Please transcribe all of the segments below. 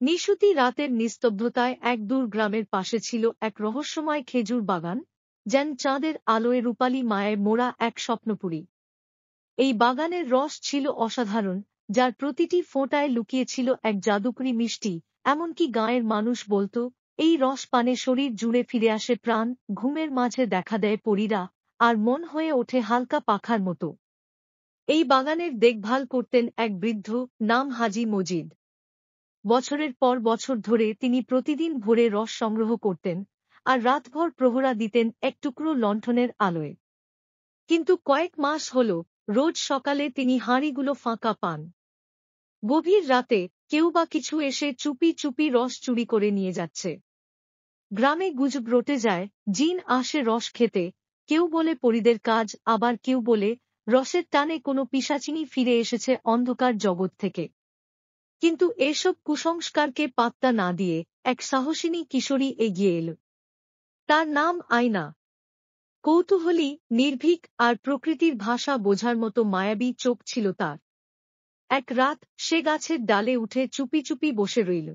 নিশুতি রাতের নিস্তব্ধতায় এক দূর গ্রামের পাশে ছিল এক রহস্যময় খেজুর বাগান, যেন চাঁদের আলোয় রূপালী মায়ায় মোড়া এক স্বপ্নপুরী। এই বাগানের রস ছিল অসাধারণ, যার প্রতিটি ফোঁটায় লুকিয়েছিল এক জাদুকরি মিষ্টি। এমনকি গাঁয়ের মানুষ বলত, এই রস পানে শরীর জুড়ে ফিরে আসে প্রাণ, ঘুমের মাঝে দেখা দেয় পরীরা, আর মন হয়ে ওঠে হালকা পাখার মতো। এই বাগানের দেখভাল করতেন এক বৃদ্ধ, নাম হাজি মজিদ। বছরের পর বছর ধরে তিনি প্রতিদিন ভোরে রস সংগ্রহ করতেন, আর রাতভর প্রহরা দিতেন এক টুকরো লণ্ঠনের আলোয়। কিন্তু কয়েক মাস হল, রোজ সকালে তিনি হাঁড়িগুলো ফাঁকা পান। গভীর রাতে কেউ বা কিছু এসে চুপি চুপি রস চুরি করে নিয়ে যাচ্ছে। গ্রামে গুজব রটে যায়, জিন আসে রস খেতে, কেউ বলে পরীদের কাজ, আবার কেউ বলে রসের টানে কোনো পিশাচিনী ফিরে এসেছে অন্ধকার জগৎ থেকে। কিন্তু এসব কুসংস্কারকে পাত্তা না দিয়ে এক সাহসিনী কিশোরী এগিয়ে এল। তার নাম আয়না। কৌতূহলী, নির্ভীক আর প্রকৃতির ভাষা বোঝার মতো মায়াবী চোখ ছিল তার। এক রাত সে গাছের ডালে উঠে চুপি চুপি বসে রইল।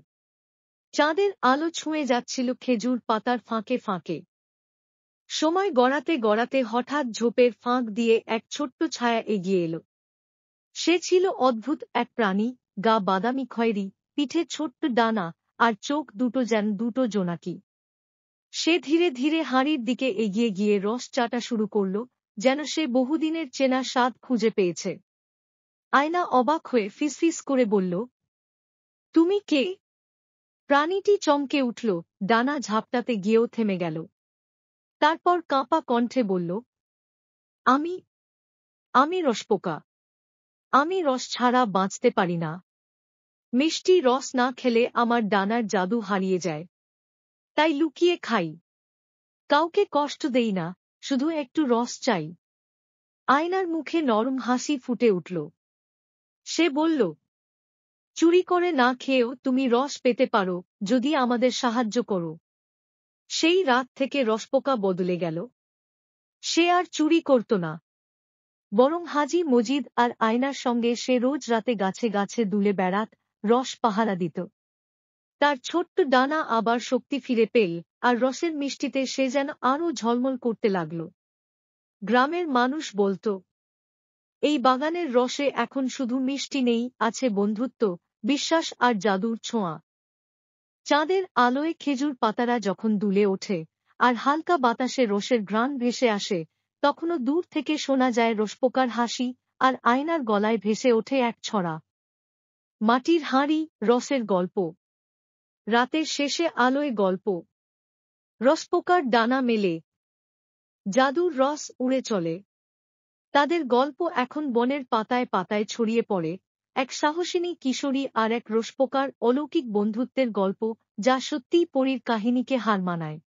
চাঁদের আলো ছুঁয়ে যাচ্ছিল খেজুর পাতার ফাঁকে ফাঁকে। সময় গড়াতে গড়াতে হঠাৎ ঝোপের ফাঁক দিয়ে এক ছোট্ট ছায়া এগিয়ে এল। সে ছিল অদ্ভুত এক প্রাণী, গা বাদামি খয়েরি, পিঠে ছোট্ট ডানা, আর চোখ দুটো যেন দুটো জোনাকি। সে ধীরে ধীরে হাঁড়ির দিকে এগিয়ে গিয়ে রস চাটা শুরু করল, যেন সে বহুদিনের চেনা স্বাদ খুঁজে পেয়েছে। আয়না অবাক হয়ে ফিসফিস করে বলল, তুমি কে? প্রাণীটি চমকে উঠল, ডানা ঝাপটাতে গিয়েও থেমে গেল। তারপর কাঁপা কণ্ঠে বলল, আমি আমি রসপোকা। আমি রস ছাড়া বাঁচতে পারি না। মিষ্টি রস না খেলে আমার ডানার জাদু হারিয়ে যায়। তাই লুকিয়ে খাই। কাউকে কষ্ট দেই না, শুধু একটু রস চাই। আয়নার মুখে নরম হাসি ফুটে উঠল। সে বলল, চুরি করে না খেয়েও তুমি রস পেতে পারো, যদি আমাদের সাহায্য করো। সেই রাত থেকে রসপোকা বদলে গেল। সে আর চুরি করত না, বরং হাজি মজিদ আর আয়নার সঙ্গে সে রোজ রাতে গাছে গাছে দুলে বেড়াত, রস পাহারা দিত। তার ছোট্ট ডানা আবার শক্তি ফিরে পেল, আর রসের মিষ্টিতে সে যেন আরও ঝলমল করতে লাগল। গ্রামের মানুষ বলত, এই বাগানের রসে এখন শুধু মিষ্টি নেই, আছে বন্ধুত্ব, বিশ্বাস আর জাদুর ছোঁয়া। চাঁদের আলোয় খেজুর পাতারা যখন দুলে ওঠে, আর হালকা বাতাসে রসের ঘ্রাণ ভেসে আসে, তখনও দূর থেকে শোনা যায় রসপোকার হাসি, আর আয়নার গলায় ভেসে ওঠে এক ছড়া। মাটির হাঁড়ি, রসের গল্প। রাতের শেষে আলোয় গল্প। রসপোকার ডানা মেলে, জাদুর রস উড়ে চলে। তাদের গল্প এখন বনের পাতায় পাতায় ছড়িয়ে পড়ে, এক সাহসিনী কিশোরী আর এক রসপোকার অলৌকিক বন্ধুত্বের গল্প, যা সত্যিই পরীর কাহিনীকে হার মানায়।